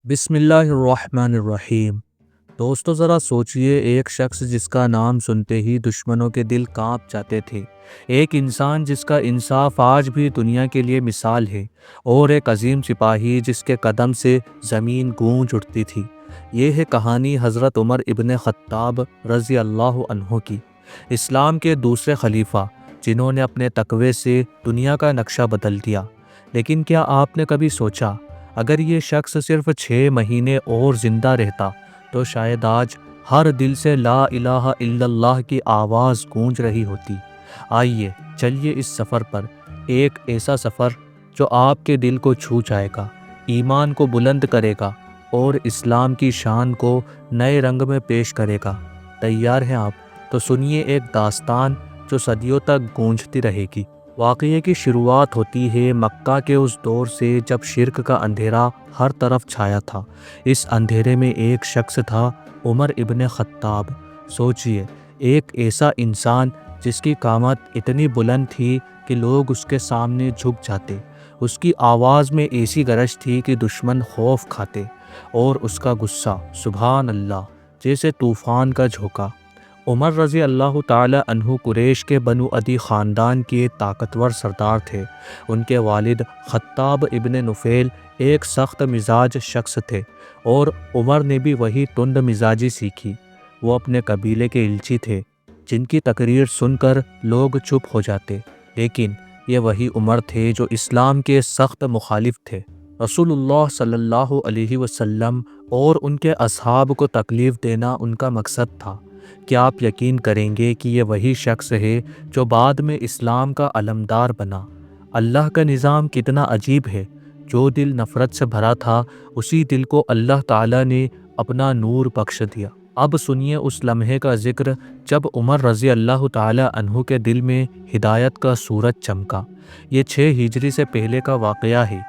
بسم اللہ الرحمن الرحیم۔ دوستو ذرا سوچئے، ایک شخص جس کا نام سنتے ہی دشمنوں کے دل کانپ جاتے تھے، ایک انسان جس کا انصاف آج بھی دنیا کے لیے مثال ہے، اور ایک عظیم سپاہی جس کے قدم سے زمین گونج اٹھتی تھی۔ یہ ہے کہانی حضرت عمر ابن خطاب رضی اللہ عنہ کی، اسلام کے دوسرے خلیفہ، جنہوں نے اپنے تقوی سے دنیا کا نقشہ بدل دیا۔ لیکن کیا آپ نے کبھی سوچا، اگر یہ شخص صرف 6 مہینے اور زندہ رہتا تو شاید آج ہر دل سے لا الہ الا اللہ کی آواز گونج رہی ہوتی۔ آئیے چلیے اس سفر پر، ایک ایسا سفر جو آپ کے دل کو چھو جائے گا، ایمان کو بلند کرے گا اور اسلام کی شان کو نئے رنگ میں پیش کرے گا۔ تیار ہیں آپ؟ تو سنیے ایک داستان جو صدیوں تک گونجتی رہے گی۔ واقعے کی شروعات ہوتی ہے مکہ کے اس دور سے جب شرک کا اندھیرا ہر طرف چھایا تھا۔ اس اندھیرے میں ایک شخص تھا، عمر ابن خطاب۔ سوچئے، ایک ایسا انسان جس کی قامت اتنی بلند تھی کہ لوگ اس کے سامنے جھک جاتے۔ اس کی آواز میں ایسی گرج تھی کہ دشمن خوف کھاتے، اور اس کا غصہ سبحان اللہ جیسے طوفان کا جھونکا۔ عمر رضی اللہ تعالی عنہ قریش کے بنو عدی خاندان کے طاقتور سردار تھے۔ ان کے والد خطاب ابن نفیل ایک سخت مزاج شخص تھے، اور عمر نے بھی وہی تند مزاجی سیکھی۔ وہ اپنے قبیلے کے الچی تھے، جن کی تقریر سن کر لوگ چپ ہو جاتے، لیکن یہ وہی عمر تھے جو اسلام کے سخت مخالف تھے۔ رسول اللہ صلی اللہ علیہ وسلم اور ان کے اصحاب کو تکلیف دینا ان کا مقصد تھا۔ کیا آپ یقین کریں گے کہ یہ وہی شخص ہے جو بعد میں اسلام کا علمدار بنا؟ اللہ کا نظام کتنا عجیب ہے، جو دل نفرت سے بھرا تھا اسی دل کو اللہ تعالیٰ نے اپنا نور بخش دیا۔ اب سنیے اس لمحے کا ذکر جب عمر رضی اللہ تعالیٰ عنہ کے دل میں ہدایت کا سورج چمکا۔ یہ 6 ہجری سے پہلے کا واقعہ ہے۔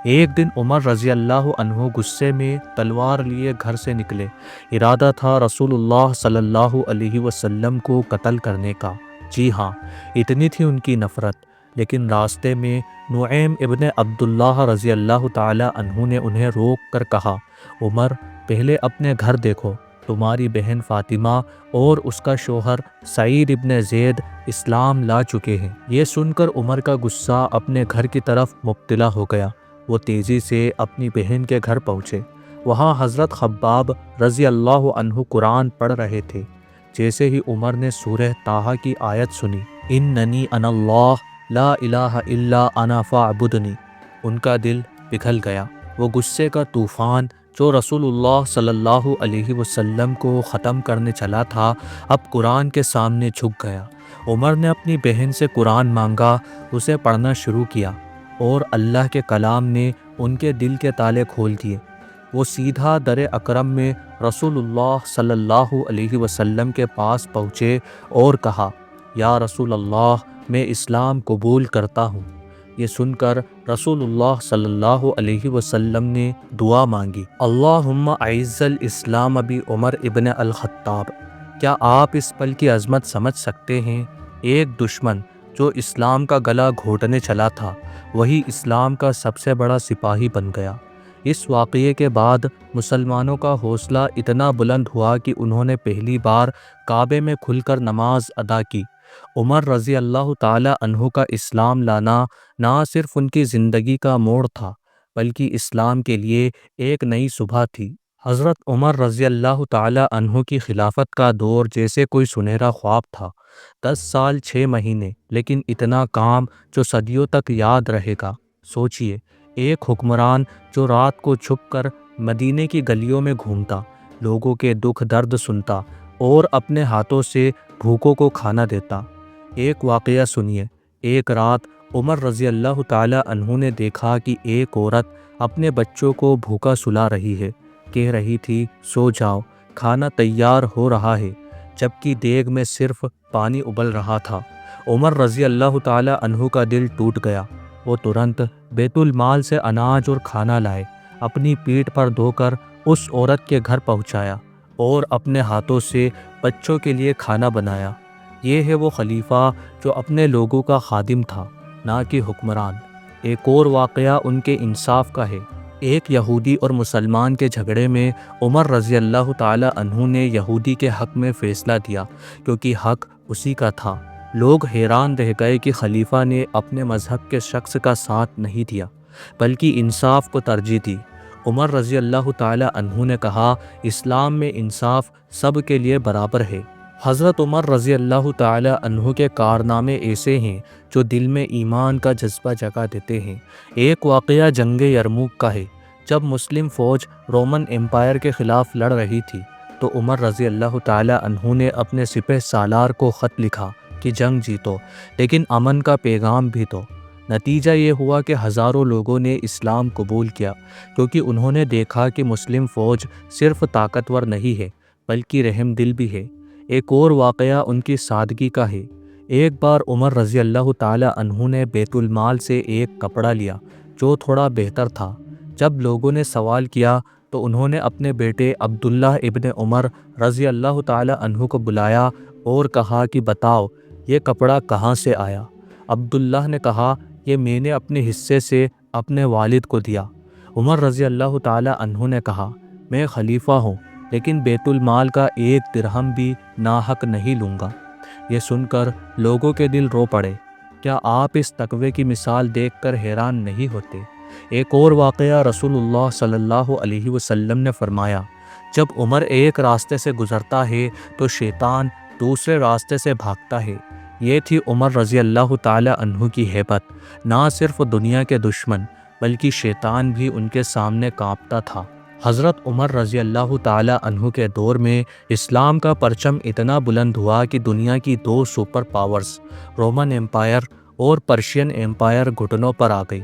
ایک دن عمر رضی اللہ عنہ غصے میں تلوار لیے گھر سے نکلے۔ ارادہ تھا رسول اللہ صلی اللہ علیہ وسلم کو قتل کرنے کا۔ جی ہاں، اتنی تھی ان کی نفرت۔ لیکن راستے میں نعیم ابن عبداللہ رضی اللہ تعالی عنہ نے انہیں روک کر کہا، عمر، پہلے اپنے گھر دیکھو، تمہاری بہن فاطمہ اور اس کا شوہر سعید ابن زید اسلام لا چکے ہیں۔ یہ سن کر عمر کا غصہ اپنے گھر کی طرف مبتلا ہو گیا۔ وہ تیزی سے اپنی بہن کے گھر پہنچے۔ وہاں حضرت خباب رضی اللہ عنہ قرآن پڑھ رہے تھے۔ جیسے ہی عمر نے سورہ طٰہٰ کی آیت سنی، اننی انا اللہ لا الہ الا انا فاعبدنی، ان کا دل پگھل گیا۔ وہ غصے کا طوفان جو رسول اللہ صلی اللہ علیہ وسلم کو ختم کرنے چلا تھا، اب قرآن کے سامنے جھک گیا۔ عمر نے اپنی بہن سے قرآن مانگا، اسے پڑھنا شروع کیا، اور اللہ کے کلام نے ان کے دل کے تالے کھول دیے۔ وہ سیدھا در اکرم میں رسول اللہ صلی اللہ علیہ وسلم کے پاس پہنچے اور کہا، یا رسول اللہ، میں اسلام قبول کرتا ہوں۔ یہ سن کر رسول اللہ صلی اللہ علیہ وسلم نے دعا مانگی، اللہم اعز الاسلام بعمر ابن الخطاب۔ کیا آپ اس پل کی عظمت سمجھ سکتے ہیں؟ ایک دشمن جو اسلام کا گلا گھونٹنے چلا تھا، وہی اسلام کا سب سے بڑا سپاہی بن گیا۔ اس واقعے کے بعد مسلمانوں کا حوصلہ اتنا بلند ہوا کہ انہوں نے پہلی بار کعبے میں کھل کر نماز ادا کی۔ عمر رضی اللہ تعالی عنہ کا اسلام لانا نہ صرف ان کی زندگی کا موڑ تھا، بلکہ اسلام کے لیے ایک نئی صبح تھی۔ حضرت عمر رضی اللہ تعالی عنہ کی خلافت کا دور جیسے کوئی سنہرا خواب تھا۔ 10 سال 6 مہینے، لیکن اتنا کام جو صدیوں تک یاد رہے گا۔ سوچئے، ایک حکمران جو رات کو چھپ کر مدینے کی گلیوں میں گھومتا، لوگوں کے دکھ درد سنتا اور اپنے ہاتھوں سے بھوکوں کو کھانا دیتا۔ ایک واقعہ سنیے۔ ایک رات عمر رضی اللہ تعالی عنہ نے دیکھا کہ ایک عورت اپنے بچوں کو بھوکا سلا رہی ہے۔ کہہ رہی تھی، سو جاؤ، کھانا تیار ہو رہا ہے، جبکہ دیگ میں صرف پانی ابل رہا تھا۔ عمر رضی اللہ تعالی عنہ کا دل ٹوٹ گیا۔ وہ ترنت بیت المال سے اناج اور کھانا لائے، اپنی پیٹھ پر ڈھو کر اس عورت کے گھر پہنچایا اور اپنے ہاتھوں سے بچوں کے لیے کھانا بنایا۔ یہ ہے وہ خلیفہ جو اپنے لوگوں کا خادم تھا، نہ کہ حکمران۔ ایک اور واقعہ ان کے انصاف کا ہے۔ ایک یہودی اور مسلمان کے جھگڑے میں عمر رضی اللہ تعالی عنہ نے یہودی کے حق میں فیصلہ دیا کیونکہ حق اسی کا تھا۔ لوگ حیران رہ گئے کہ خلیفہ نے اپنے مذہب کے شخص کا ساتھ نہیں دیا بلکہ انصاف کو ترجیح دی۔ عمر رضی اللہ تعالی عنہ نے کہا، اسلام میں انصاف سب کے لیے برابر ہے۔ حضرت عمر رضی اللہ تعالی عنہ کے کارنامے ایسے ہیں جو دل میں ایمان کا جذبہ جگا دیتے ہیں۔ ایک واقعہ جنگ یرموک کا ہے۔ جب مسلم فوج رومن امپائر کے خلاف لڑ رہی تھی تو عمر رضی اللہ تعالی عنہ نے اپنے سپہ سالار کو خط لکھا کہ جنگ جیتو لیکن امن کا پیغام بھی دو۔ نتیجہ یہ ہوا کہ ہزاروں لوگوں نے اسلام قبول کیا کیونکہ انہوں نے دیکھا کہ مسلم فوج صرف طاقتور نہیں ہے بلکہ رحم دل بھی ہے۔ ایک اور واقعہ ان کی سادگی کا ہے۔ ایک بار عمر رضی اللہ تعالی عنہ نے بیت المال سے ایک کپڑا لیا جو تھوڑا بہتر تھا۔ جب لوگوں نے سوال کیا تو انہوں نے اپنے بیٹے عبداللہ ابن عمر رضی اللہ تعالی عنہ کو بلایا اور کہا کہ بتاؤ یہ کپڑا کہاں سے آیا؟ عبداللہ نے کہا، یہ میں نے اپنے حصے سے اپنے والد کو دیا۔ عمر رضی اللہ تعالی عنہ نے کہا، میں خلیفہ ہوں لیکن بیت المال کا ایک درہم بھی ناحق نہیں لوں گا۔ یہ سن کر لوگوں کے دل رو پڑے۔ کیا آپ اس تقوی کی مثال دیکھ کر حیران نہیں ہوتے؟ ایک اور واقعہ رسول اللہ صلی اللہ علیہ وسلم نے فرمایا، جب عمر ایک راستے سے گزرتا ہے تو شیطان دوسرے راستے سے بھاگتا ہے۔ یہ تھی عمر رضی اللہ تعالی عنہ کی ہیبت۔ نہ صرف دنیا کے دشمن بلکہ شیطان بھی ان کے سامنے کانپتا تھا۔ حضرت عمر رضی اللہ تعالی عنہ کے دور میں اسلام کا پرچم اتنا بلند ہوا کہ دنیا کی دو سپر پاورز رومن امپائر اور پرشین امپائر گھٹنوں پر آ گئی۔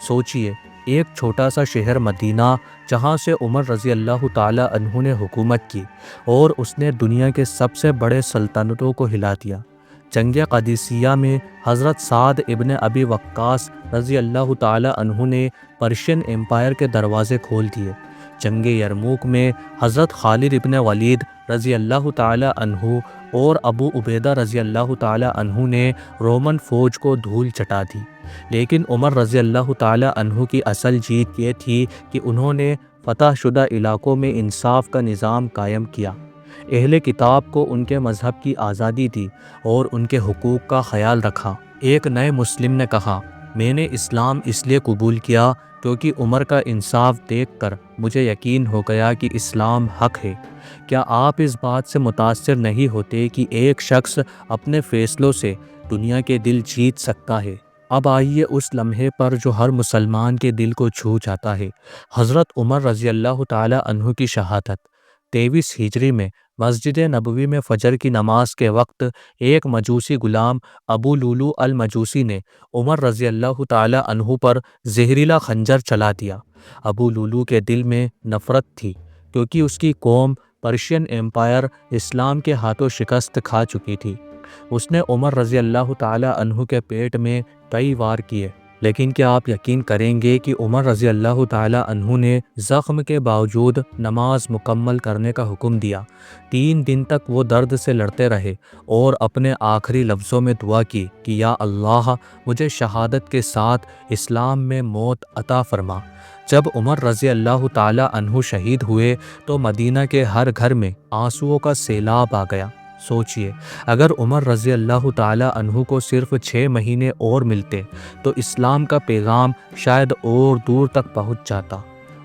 سوچئے، ایک چھوٹا سا شہر مدینہ جہاں سے عمر رضی اللہ تعالی عنہ نے حکومت کی اور اس نے دنیا کے سب سے بڑے سلطنتوں کو ہلا دیا۔ جنگ قادسیہ میں حضرت سعد ابن ابی وقاص رضی اللہ تعالی عنہ نے پرشین امپائر کے دروازے کھول دیے۔ جنگ یرموک میں حضرت خالد ابن ولید رضی اللہ تعالی عنہ اور ابو عبیدہ رضی اللہ تعالی عنہ نے رومن فوج کو دھول چٹا دی۔ لیکن عمر رضی اللہ تعالی عنہ کی اصل جیت یہ تھی کہ انہوں نے فتح شدہ علاقوں میں انصاف کا نظام قائم کیا، اہل کتاب کو ان کے مذہب کی آزادی دی اور ان کے حقوق کا خیال رکھا۔ ایک نئے مسلم نے کہا، میں نے اسلام اس لیے قبول کیا کیونکہ عمر کا انصاف دیکھ کر مجھے یقین ہو گیا کہ اسلام حق ہے۔ کیا آپ اس بات سے متاثر نہیں ہوتے کہ ایک شخص اپنے فیصلوں سے دنیا کے دل جیت سکتا ہے؟ اب آئیے اس لمحے پر جو ہر مسلمان کے دل کو چھو جاتا ہے، حضرت عمر رضی اللہ تعالی عنہ کی شہادت۔ 23 ہجری میں مسجد نبوی میں فجر کی نماز کے وقت ایک مجوسی غلام ابو لولو المجوسی نے عمر رضی اللہ تعالی عنہ پر زہریلا خنجر چلا دیا۔ ابو لولو کے دل میں نفرت تھی کیونکہ اس کی قوم پرشین امپائر اسلام کے ہاتھوں شکست کھا چکی تھی۔ اس نے عمر رضی اللہ تعالی عنہ کے پیٹ میں کئی وار کیے، لیکن کیا آپ یقین کریں گے کہ عمر رضی اللہ تعالی عنہ نے زخم کے باوجود نماز مکمل کرنے کا حکم دیا۔ 3 دن تک وہ درد سے لڑتے رہے اور اپنے آخری لفظوں میں دعا کی کہ یا اللہ مجھے شہادت کے ساتھ اسلام میں موت عطا فرما۔ جب عمر رضی اللہ تعالی عنہ شہید ہوئے تو مدینہ کے ہر گھر میں آنسوؤں کا سیلاب آ گیا۔ سوچئے، اگر عمر رضی اللہ تعالی عنہ کو صرف 6 مہینے اور ملتے تو اسلام کا پیغام شاید اور دور تک پہنچ جاتا۔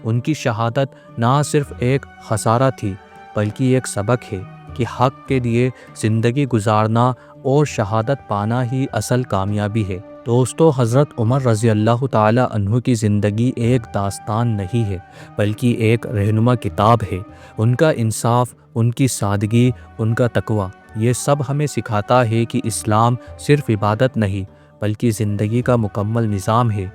ان کی شہادت نہ صرف ایک خسارہ تھی بلکہ ایک سبق ہے کہ حق کے لیے زندگی گزارنا اور شہادت پانا ہی اصل کامیابی ہے۔ دوستو، حضرت عمر رضی اللہ تعالی عنہ کی زندگی ایک داستان نہیں ہے بلکہ ایک رہنما کتاب ہے۔ ان کا انصاف، ان کی سادگی، ان کا تقوی، یہ سب ہمیں سکھاتا ہے کہ اسلام صرف عبادت نہیں بلکہ زندگی کا مکمل نظام ہے۔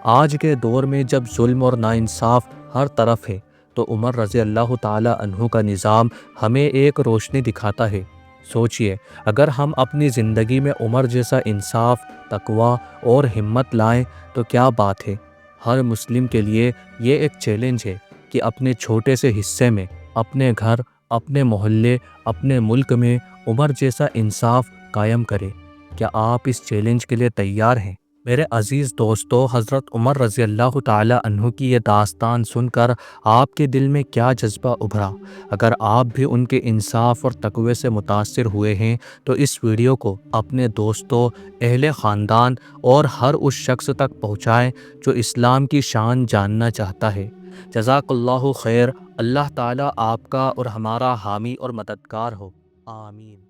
آج کے دور میں جب ظلم اور ناانصاف ہر طرف ہے تو عمر رضی اللہ تعالی عنہ کا نظام ہمیں ایک روشنی دکھاتا ہے۔ سوچئے، اگر ہم اپنی زندگی میں عمر جیسا انصاف، تقوی اور ہمت لائیں تو کیا بات ہے۔ ہر مسلم کے لیے یہ ایک چیلنج ہے کہ اپنے چھوٹے سے حصے میں، اپنے گھر، اپنے محلے، اپنے ملک میں عمر جیسا انصاف قائم کرے۔ کیا آپ اس چیلنج کے لیے تیار ہیں؟ میرے عزیز دوستو، حضرت عمر رضی اللہ تعالی عنہ کی یہ داستان سن کر آپ کے دل میں کیا جذبہ ابھرا؟ اگر آپ بھی ان کے انصاف اور تقوی سے متاثر ہوئے ہیں تو اس ویڈیو کو اپنے دوستوں، اہل خاندان اور ہر اس شخص تک پہنچائیں جو اسلام کی شان جاننا چاہتا ہے۔ جزاک اللہ خیر۔ اللہ تعالیٰ آپ کا اور ہمارا حامی اور مددگار ہو، آمین۔